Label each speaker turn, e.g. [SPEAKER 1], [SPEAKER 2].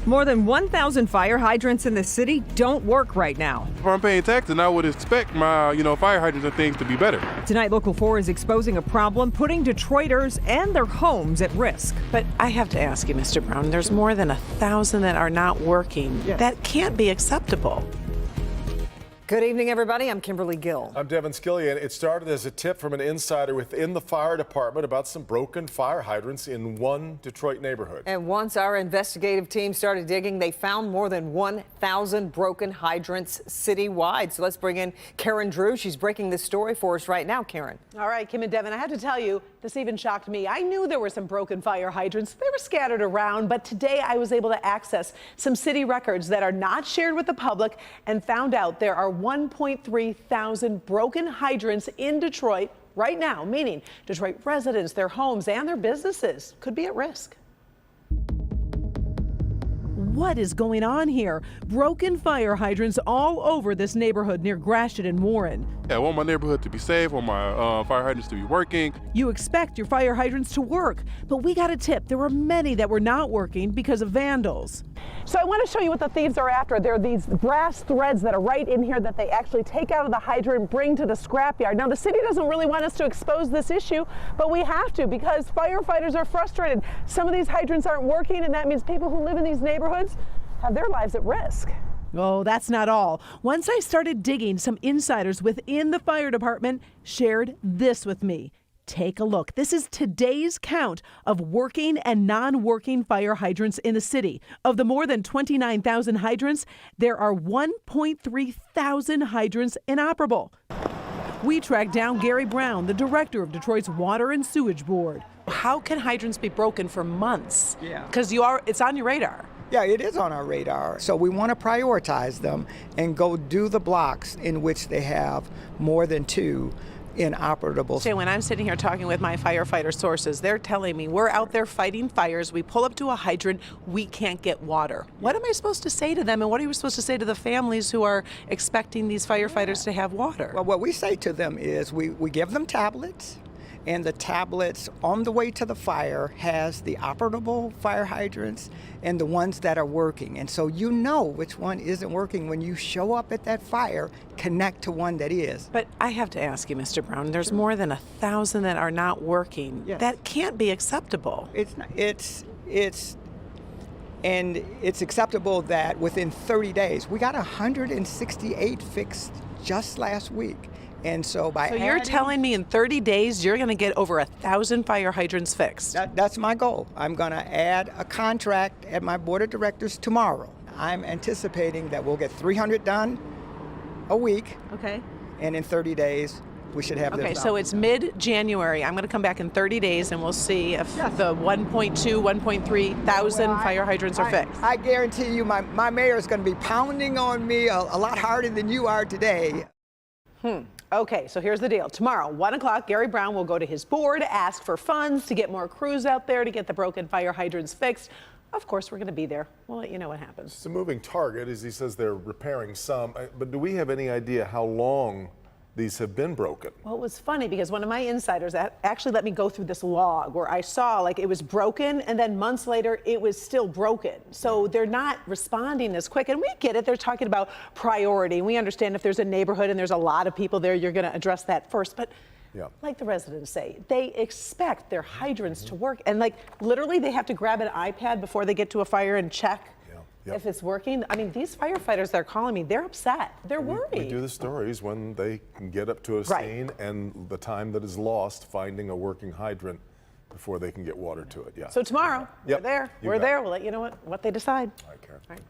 [SPEAKER 1] More than 1,000 fire hydrants in the city don't work right now.
[SPEAKER 2] If I'm paying taxes, I would expect my, fire hydrants and things to be better.
[SPEAKER 1] Tonight, Local 4 is exposing a problem putting Detroiters and their homes at risk.
[SPEAKER 3] But I have to ask you, Mr. Brown, there's more than 1,000 that are not working.
[SPEAKER 1] Yes.
[SPEAKER 3] That can't be acceptable.
[SPEAKER 1] Good evening, everybody. I'm Kimberly Gill.
[SPEAKER 4] I'm Devin Skillian. It started as a tip from an insider within the fire department about some broken fire hydrants in one Detroit neighborhood.
[SPEAKER 1] And once our investigative team started digging, they found more than 1,000 broken hydrants citywide. So let's bring in Karen Drew. She's breaking this story for us right now. Karen.
[SPEAKER 5] All right, Kim and Devin, I have to tell you, this even shocked me. I knew there were some broken fire hydrants. They were scattered around, but today I was able to access some city records that are not shared with the public and found out there are 1.3 thousand broken hydrants in Detroit right now, meaning Detroit residents, their homes, and their businesses could be at risk. What is going on here? Broken fire hydrants all over this neighborhood near Gratiot and Warren.
[SPEAKER 2] Yeah, I want my neighborhood to be safe, I want my fire hydrants to be working.
[SPEAKER 5] You expect your fire hydrants to work, but we got a tip. There were many that were not working because of vandals. So I want to show you what the thieves are after. There are these brass threads that are right in here that they actually take out of the hydrant and bring to the scrapyard. Now, the city doesn't really want us to expose this issue, but we have to because firefighters are frustrated. Some of these hydrants aren't working, and that means people who live in these neighborhoods have their lives at risk. Oh, that's not all. Once I started digging, some insiders within the fire department shared this with me. Take a look. This is today's count of working and non-working fire hydrants in the city. Of the more than 29,000 hydrants, there are 1.3 thousand hydrants inoperable. We tracked down Gary Brown, the director of Detroit's Water and Sewage Board.
[SPEAKER 3] How can hydrants be broken for months?
[SPEAKER 6] Yeah.
[SPEAKER 3] Because it's on your radar.
[SPEAKER 6] Yeah, it is on our radar. So we want to prioritize them and go do the blocks in which they have more than two inoperable.
[SPEAKER 3] So when I'm sitting here talking with my firefighter sources, they're telling me we're out there fighting fires. We pull up to a hydrant, we can't get water. What am I supposed to say to them, and what are you supposed to say to the families who are expecting these firefighters to have water?
[SPEAKER 6] Well, what we say to them is we give them tablets, and the tablets on the way to the fire has the operable fire hydrants and the ones that are working. And so you know which one isn't working when you show up at that fire, connect to one that is.
[SPEAKER 3] But I have to ask you, Mr. Brown, there's more than 1,000 that are not working.
[SPEAKER 6] Yes.
[SPEAKER 3] That can't be acceptable.
[SPEAKER 6] It's acceptable that within 30 days, we got 168 fixed just last week. And so
[SPEAKER 3] you're telling me in 30 days you're going to get over 1,000 fire hydrants fixed?
[SPEAKER 6] That's my goal. I'm going to add a contract at my board of directors tomorrow. I'm anticipating that we'll get 300 done a week.
[SPEAKER 3] Okay.
[SPEAKER 6] And in 30 days, we should have this.
[SPEAKER 3] Okay, so it's mid-January. I'm going to come back in 30 days and we'll see if the 1.2, 1.3 thousand fire hydrants are fixed.
[SPEAKER 6] I guarantee you my mayor is going to be pounding on me a lot harder than you are today.
[SPEAKER 5] Okay, so here's the deal. Tomorrow, 1 o'clock, Gary Brown will go to his board, ask for funds to get more crews out there to get the broken fire hydrants fixed. Of course, we're going to be there. We'll let you know what happens.
[SPEAKER 4] It's a moving target, as he says they're repairing some. But do we have any idea how long these have been broken?
[SPEAKER 5] Well, it was funny because one of my insiders actually let me go through this log where I saw like it was broken and then months later it was still broken. So they're not responding as quick. And we get it. They're talking about priority. We understand if there's a neighborhood and there's a lot of people there, you're going to address that first. But like the residents say, they expect their hydrants to work. And like literally they have to grab an iPad before they get to a fire and check if it's working. I mean, these firefighters that are calling me, they're upset. They're worried.
[SPEAKER 4] We do the stories when they can get up to a scene and the time that is lost finding a working hydrant before they can get water to it. Yeah.
[SPEAKER 5] So tomorrow, we're there. We're there. We'll let you know what they decide.
[SPEAKER 4] All right, Karen.
[SPEAKER 5] All right.